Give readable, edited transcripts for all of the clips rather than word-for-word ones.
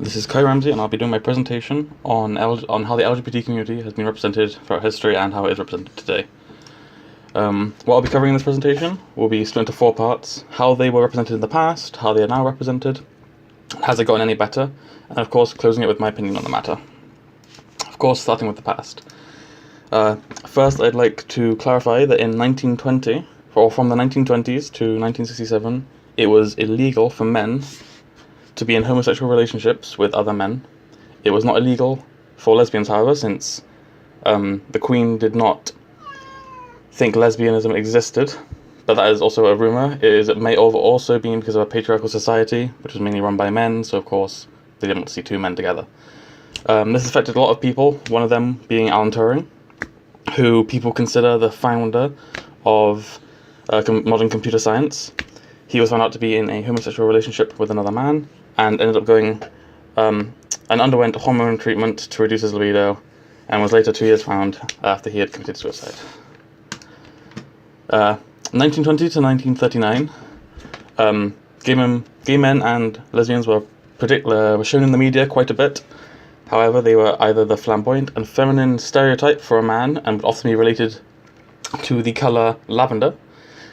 This is Kai Ramsey, and I'll be doing my presentation on how the LGBT community has been represented throughout history and how it is represented today. What I'll be covering in this presentation will be split into 4 parts: how they were represented in the past, how they are now represented, has it gotten any better, and of course closing it with my opinion on the matter. Of course, starting with the past. First, I'd like to clarify that in 1920, or from the 1920s to 1967, it was illegal for men to be in homosexual relationships with other men. It was not illegal for lesbians, however, since the Queen did not think lesbianism existed, but that is also a rumour. It may have also been because of a patriarchal society, which was mainly run by men, so of course they didn't want to see 2 men together. This affected a lot of people, one of them being Alan Turing, who people consider the founder of modern computer science. He was found out to be in a homosexual relationship with another man, and ended up going and underwent hormone treatment to reduce his libido, and was later 2 years found after he had committed suicide. 1920 to 1939, gay men and lesbians were shown in the media quite a bit. However, they were either the flamboyant and feminine stereotype for a man and would often be related to the colour lavender,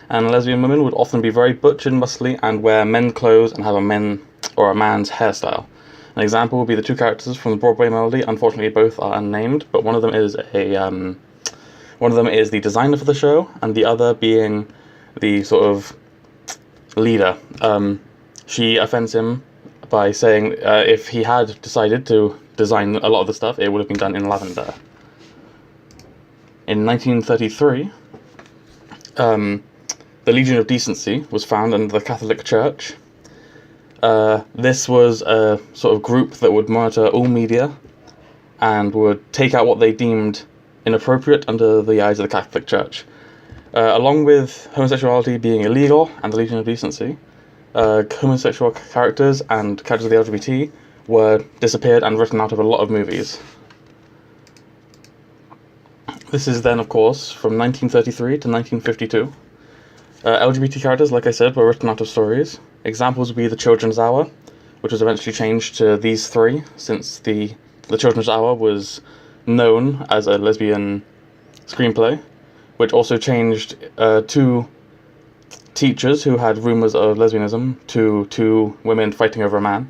and lesbian women would often be very butch and muscly and wear men's clothes and have a man's hairstyle. An example would be the 2 characters from the Broadway Melody. Unfortunately, both are unnamed, but one of them is the designer for the show, and the other being the sort of leader. She offends him by saying if he had decided to design a lot of the stuff, it would have been done in lavender. In 1933, the Legion of Decency was found under the Catholic Church. This was a sort of group that would monitor all media and would take out what they deemed inappropriate under the eyes of the Catholic Church. Along with homosexuality being illegal and the Legion of Decency, homosexual characters and characters of the LGBT were disappeared and written out of a lot of movies. This is then, of course, from 1933 to 1952. LGBT characters, like I said, were written out of stories. Examples would be The Children's Hour, which was eventually changed to these 3, since the Children's Hour was known as a lesbian screenplay, which also changed 2 teachers who had rumours of lesbianism to 2 women fighting over a man,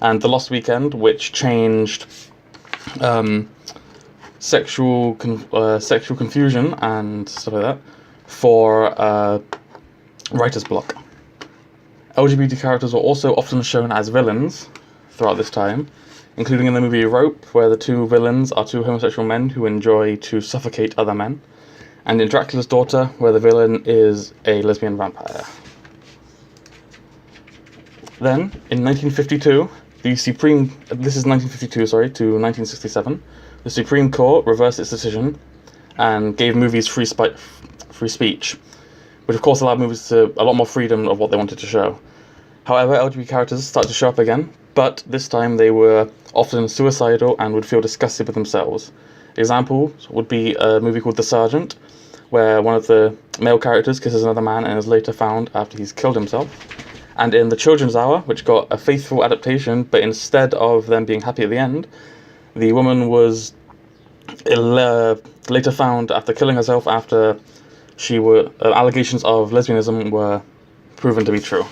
and The Lost Weekend, which changed sexual confusion and stuff like that for writer's block. LGBT characters were also often shown as villains throughout this time, including in the movie Rope, where the 2 villains are 2 homosexual men who enjoy to suffocate other men, and in Dracula's Daughter, where the villain is a lesbian vampire. Then, in 1952, this is 1952, to 1967, the Supreme Court reversed its decision and gave movies free speech, which of course allowed movies to a lot more freedom of what they wanted to show. However, LGBT characters started to show up again, but this time they were often suicidal and would feel disgusted with themselves. Examples would be a movie called The Sergeant, where one of the male characters kisses another man and is later found after he's killed himself. And in The Children's Hour, which got a faithful adaptation, but instead of them being happy at the end, the woman was later found after killing herself after allegations of lesbianism were proven to be true.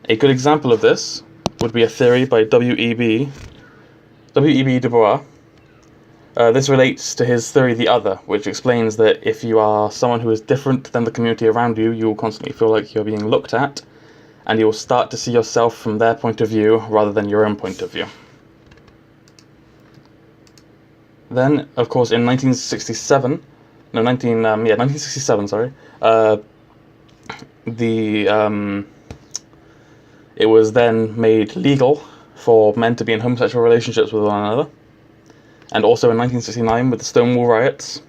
A good example of this would be a theory by W.E.B. Du Bois. This relates to his theory The Other, which explains that if you are someone who is different than the community around you, you will constantly feel like you're being looked at, and you will start to see yourself from their point of view rather than your own point of view. Then, of course, in 1967, it was then made legal for men to be in homosexual relationships with one another. And also in 1969, with the Stonewall riots,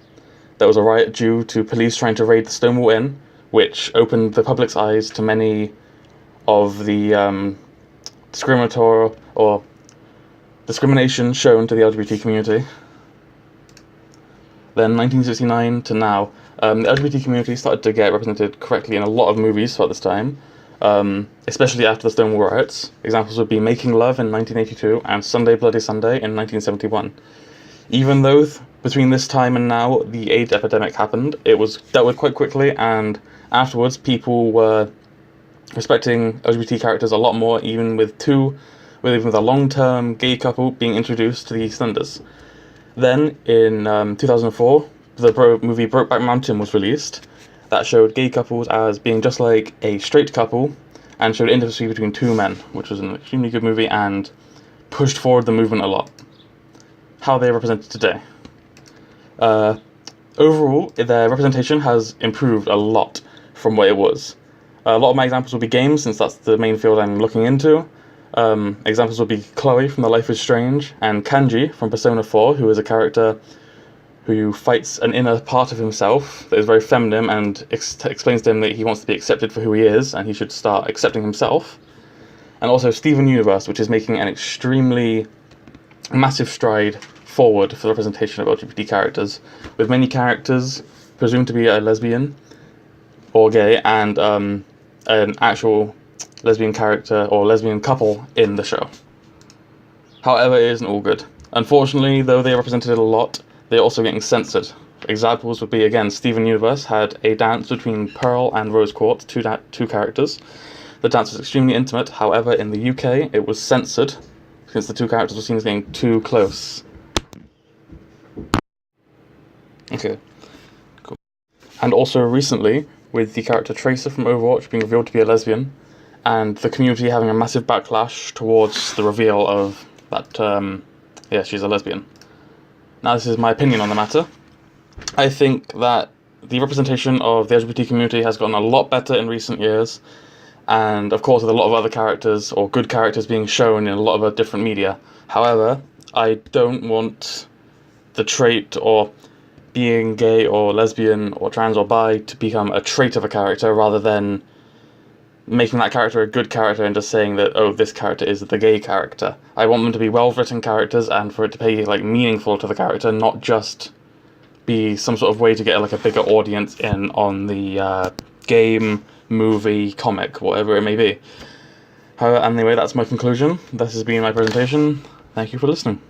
there was a riot due to police trying to raid the Stonewall Inn, which opened the public's eyes to many of the discrimination shown to the LGBT community. Then 1969 to now, the LGBT community started to get represented correctly in a lot of movies throughout this time. especially after the Stonewall riots. Examples would be Making Love in 1982 and Sunday Bloody Sunday in 1971. Even though between this time and now the AIDS epidemic happened, it was dealt with quite quickly, and afterwards people were respecting LGBT characters a lot more, even with a long-term gay couple being introduced to the EastEnders. Then, in 2004, the movie Brokeback Mountain was released. That showed gay couples as being just like a straight couple, and showed intimacy between two men, which was an extremely good movie and pushed forward the movement a lot. How they are represented today. Overall, their representation has improved a lot from what it was. A lot of my examples will be games, since that's the main field I'm looking into. Examples would be Chloe from The Life is Strange, and Kanji from Persona 4, who is a character who fights an inner part of himself that is very feminine and explains to him that he wants to be accepted for who he is, and he should start accepting himself. And also Steven Universe, which is making an extremely massive stride forward for the representation of LGBT characters, with many characters presumed to be a lesbian or gay, and an actual lesbian character or lesbian couple in the show. However, it isn't all good. Unfortunately, though they represented it a lot, they're also getting censored. Examples would be, again, Steven Universe had a dance between Pearl and Rose Quartz, two characters. The dance was extremely intimate, however, in the UK, it was censored, since the two characters were seen as being too close. Okay, cool. And also recently, with the character Tracer from Overwatch being revealed to be a lesbian, and the community having a massive backlash towards the reveal of that, she's a lesbian. Now, this is my opinion on the matter. I think that the representation of the LGBT community has gotten a lot better in recent years, and of course with a lot of other characters, or good characters, being shown in a lot of different media. However, I don't want the trait or being gay or lesbian or trans or bi to become a trait of a character, rather than making that character a good character and just saying that, oh, this character is the gay character. I want them to be well-written characters, and for it to be meaningful to the character, not just be some sort of way to get a bigger audience in on the game, movie, comic, whatever it may be. However, anyway, that's my conclusion. This has been my presentation. Thank you for listening.